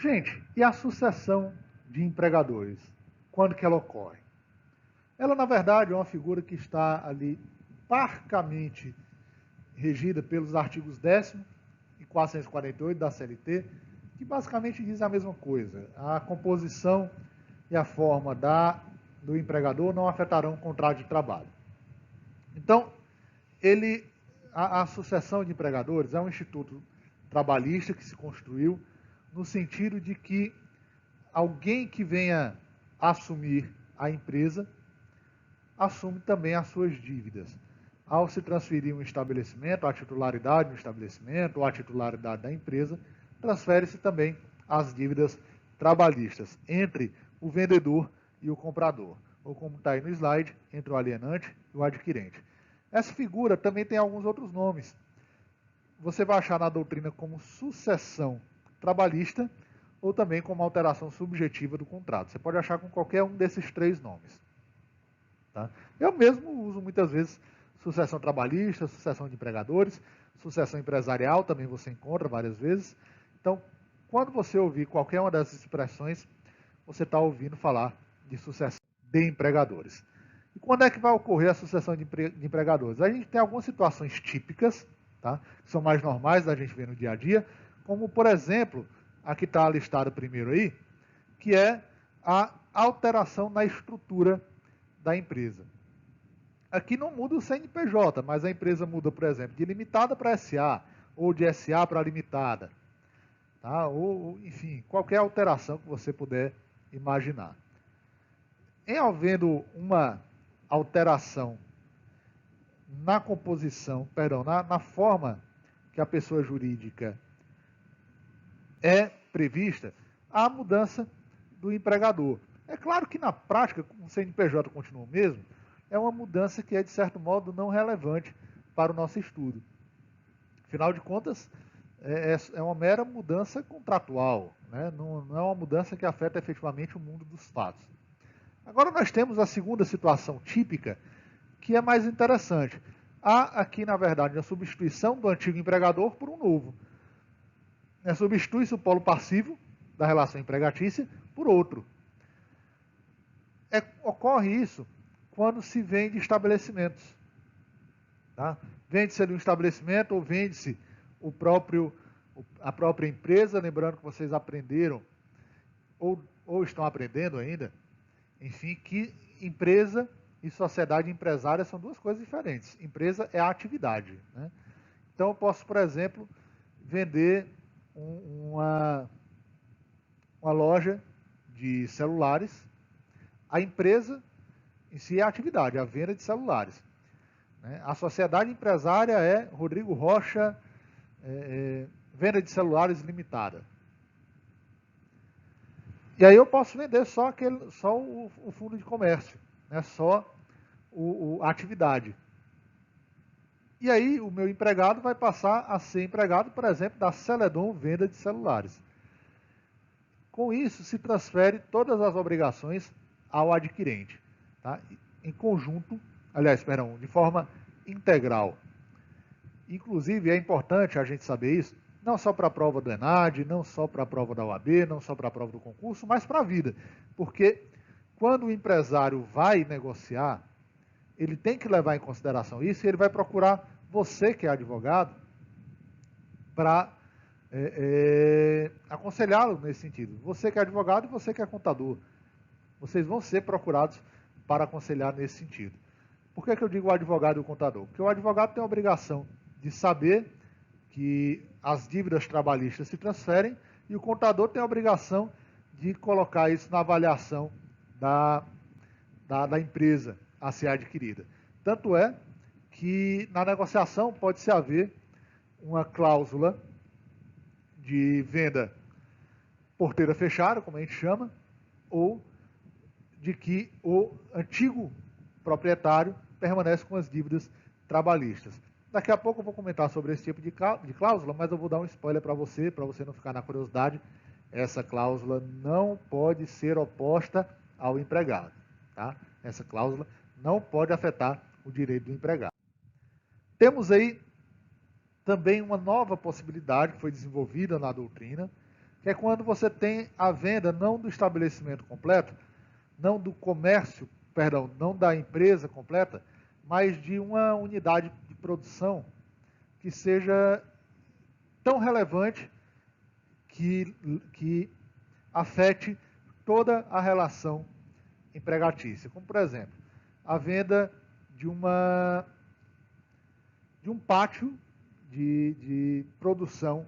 Gente, e a sucessão de empregadores? Quando que ela ocorre? Ela, na verdade, é uma figura que está ali parcamente regida pelos artigos 10º e 448 da CLT, que basicamente diz a mesma coisa. A composição e a forma do empregador não afetarão o contrato de trabalho. Então, a sucessão de empregadores é um instituto trabalhista que se construiu no sentido de que alguém que venha assumir a empresa assume também as suas dívidas. Ao se transferir um estabelecimento, a titularidade do estabelecimento ou a titularidade da empresa, transfere-se também as dívidas trabalhistas entre o vendedor e o comprador, ou como está aí no slide, entre o alienante e o adquirente. Essa figura também tem alguns outros nomes. Você vai achar na doutrina como sucessão trabalhista ou também como alteração subjetiva do contrato. Você pode achar com qualquer um desses três nomes. Tá? Eu mesmo uso muitas vezes sucessão trabalhista, sucessão de empregadores, sucessão empresarial, também você encontra várias vezes. Então, quando você ouvir qualquer uma dessas expressões, você está ouvindo falar de sucessão de empregadores. E quando é que vai ocorrer a sucessão de empregadores? A gente tem algumas situações típicas, tá? Que são mais normais da gente ver no dia a dia, como, por exemplo, a que está listada primeiro aí, que é a alteração na estrutura da empresa. Aqui não muda o CNPJ, mas a empresa muda, por exemplo, de limitada para SA, ou de SA para limitada. Tá? Ou, enfim, qualquer alteração que você puder imaginar. Em havendo uma alteração na composição, perdão, na forma que a pessoa jurídica é prevista, há mudança do empregador. É claro que na prática, como o CNPJ continua o mesmo, é uma mudança que é, de certo modo, não relevante para o nosso estudo. Afinal de contas, é uma mera mudança contratual, né? Não é uma mudança que afeta efetivamente o mundo dos fatos. Agora nós temos a segunda situação típica, que é mais interessante. Há aqui, na verdade, a substituição do antigo empregador por um novo. Substitui-se o polo passivo da relação empregatícia por outro. Ocorre isso quando se vende estabelecimentos. Tá? Vende-se ali um estabelecimento ou vende-se a própria empresa, lembrando que vocês aprenderam ou estão aprendendo ainda, enfim, que empresa e sociedade empresária são duas coisas diferentes. Empresa é a atividade. Né? Então, eu posso, por exemplo, vender uma loja de celulares. A empresa em si é a atividade, a venda de celulares. Né? A sociedade empresária é Rodrigo Rocha, venda de celulares limitada. E aí eu posso vender só o fundo de comércio, né? Só a atividade. E aí o meu empregado vai passar a ser empregado, por exemplo, da Celedon Venda de Celulares. Com isso, se transfere todas as obrigações ao adquirente, tá? Em conjunto, de forma integral. Inclusive, é importante a gente saber isso, não só para a prova do ENAD, não só para a prova da OAB, não só para a prova do concurso, mas para a vida. Porque quando o empresário vai negociar, ele tem que levar em consideração isso e ele vai procurar você, que é advogado, para aconselhá-lo nesse sentido. Você que é advogado e você que é contador. Vocês vão ser procurados para aconselhar nesse sentido. Por que eu digo o advogado e o contador? Porque o advogado tem a obrigação de saber que as dívidas trabalhistas se transferem e o contador tem a obrigação de colocar isso na avaliação da empresa a ser adquirida. Tanto é que na negociação pode-se haver uma cláusula de venda porteira fechada, como a gente chama, ou de que o antigo proprietário permanece com as dívidas trabalhistas. Daqui a pouco eu vou comentar sobre esse tipo de cláusula, mas eu vou dar um spoiler para você não ficar na curiosidade. Essa cláusula não pode ser oposta ao empregado. Tá? Essa cláusula não pode afetar o direito do empregado. Temos aí também uma nova possibilidade que foi desenvolvida na doutrina, que é quando você tem a venda não do estabelecimento completo, não do comércio, perdão, não da empresa completa, mas de uma unidade de produção que seja tão relevante que afete toda a relação empregatícia. Como, por exemplo, a venda de um pátio de produção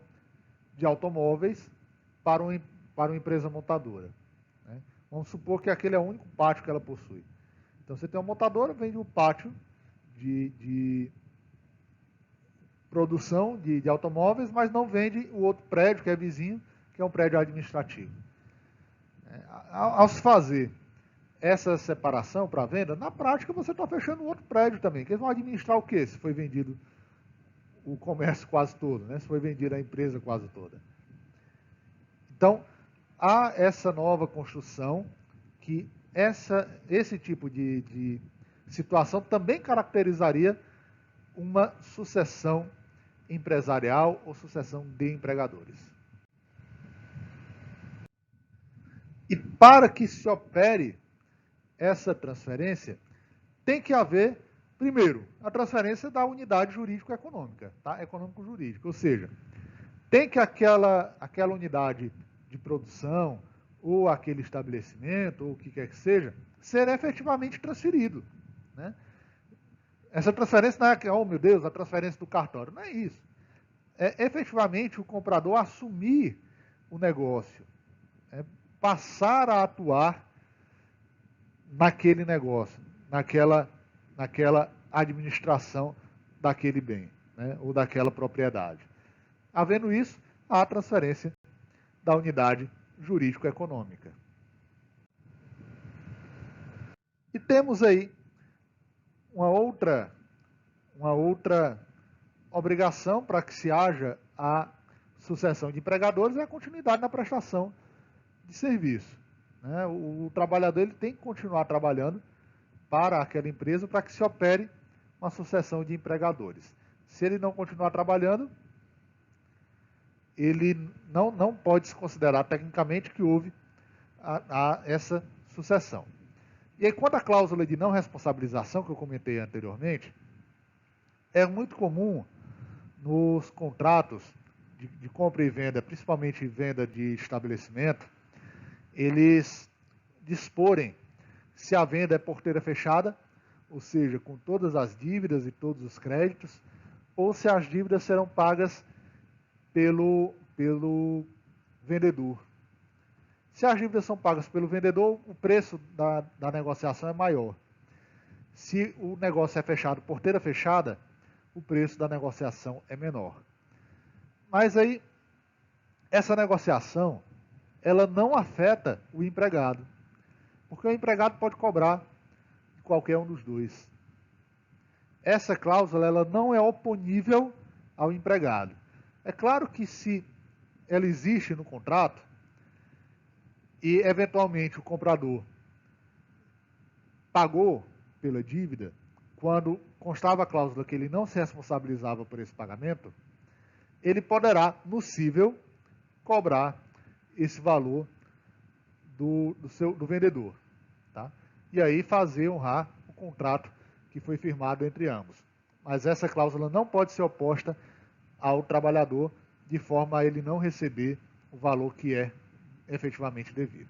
de automóveis para uma empresa montadora. Né? Vamos supor que aquele é o único pátio que ela possui. Então, você tem uma montadora, vende um pátio de produção de automóveis, mas não vende o outro prédio que é vizinho, que é um prédio administrativo. Ao se fazer essa separação para venda, na prática você está fechando outro prédio também, que eles vão administrar o quê? Se foi vendido o comércio quase todo, né? Se foi vendida a empresa quase toda. Então, há essa nova construção que esse tipo de situação também caracterizaria uma sucessão empresarial ou sucessão de empregadores. E para que se opere essa transferência, tem que haver, primeiro, a transferência da unidade jurídico-econômica, tá? Econômico-jurídica, ou seja, tem que aquela unidade de produção ou aquele estabelecimento, ou o que quer que seja, ser efetivamente transferido. Né? Essa transferência não é, oh meu Deus, a transferência do cartório. Não é isso. É efetivamente o comprador assumir o negócio, passar a atuar naquele negócio, naquela administração daquele bem, né, ou daquela propriedade. Havendo isso, há a transferência da unidade jurídico-econômica. E temos aí uma outra obrigação para que se haja a sucessão de empregadores é a continuidade na prestação de serviço. Né? O trabalhador ele tem que continuar trabalhando para aquela empresa para que se opere uma sucessão de empregadores. Se ele não continuar trabalhando, ele não pode se considerar tecnicamente que houve essa sucessão. E aí, quanto à cláusula de não responsabilização que eu comentei anteriormente, é muito comum nos contratos de compra e venda, principalmente venda de estabelecimento, eles disporem se a venda é porteira fechada, ou seja, com todas as dívidas e todos os créditos, ou se as dívidas serão pagas pelo vendedor. Se as dívidas são pagas pelo vendedor, o preço da negociação é maior. Se o negócio é fechado porteira fechada, o preço da negociação é menor. Mas aí, essa negociação, ela não afeta o empregado, porque o empregado pode cobrar de qualquer um dos dois. Essa cláusula ela não é oponível ao empregado. É claro que se ela existe no contrato e eventualmente o comprador pagou pela dívida, quando constava a cláusula que ele não se responsabilizava por esse pagamento, ele poderá, no cível, cobrar esse valor do vendedor. Tá? E aí fazer honrar o contrato que foi firmado entre ambos. Mas essa cláusula não pode ser oposta ao trabalhador de forma a ele não receber o valor que é efetivamente devido.